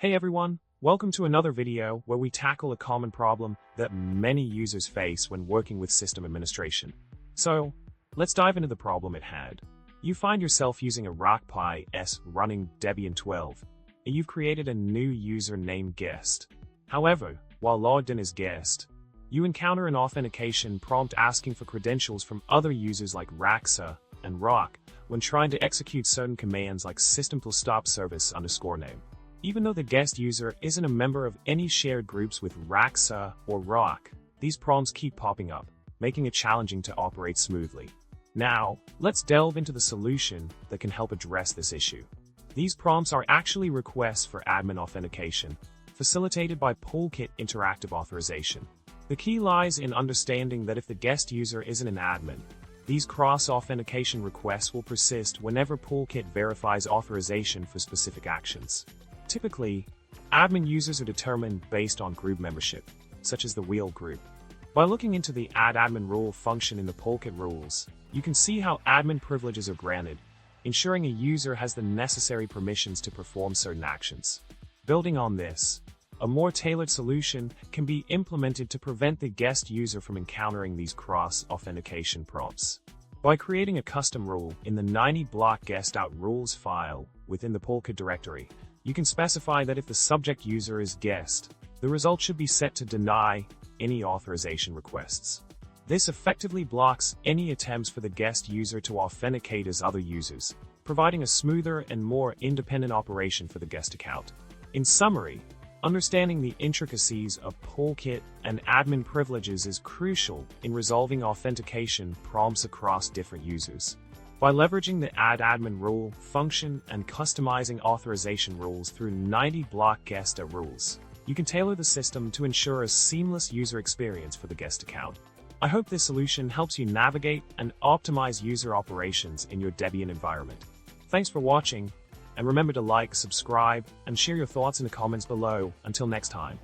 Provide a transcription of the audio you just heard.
Hey everyone, welcome to another video where we tackle a common problem that many users face when working with system administration. So, let's dive into the problem at hand. You find yourself using a Raspberry Pi S running Debian 12, and you've created a new user named Guest. However, while logged in as Guest, you encounter an authentication prompt asking for credentials from other users like radxa and rock when trying to execute certain commands like system+stop_service_name. Even though the guest user isn't a member of any shared groups with radxa or rock, these prompts keep popping up, making it challenging to operate smoothly. Now, let's delve into the solution that can help address this issue. These prompts are actually requests for admin authentication, facilitated by Polkit interactive authorization. The key lies in understanding that if the guest user isn't an admin, these cross-authentication requests will persist whenever Polkit verifies authorization for specific actions. Typically, admin users are determined based on group membership, such as the wheel group. By looking into the add admin rule function in the Polkit rules, you can see how admin privileges are granted, ensuring a user has the necessary permissions to perform certain actions. Building on this, a more tailored solution can be implemented to prevent the guest user from encountering these cross-authentication prompts. By creating a custom rule in the 90-block guest.rules file within the Polkit directory, you can specify that if the subject user is guest, the result should be set to deny any authorization requests. This effectively blocks any attempts for the guest user to authenticate as other users, providing a smoother and more independent operation for the guest account. In summary, understanding the intricacies of Polkit and admin privileges is crucial in resolving authentication prompts across different users. By leveraging the add admin rule function and customizing authorization rules through 90-block guest.rules, you can tailor the system to ensure a seamless user experience for the guest account. I hope this solution helps you navigate and optimize user operations in your Debian environment. Thanks for watching. And remember to like, subscribe, and share your thoughts in the comments below. Until next time.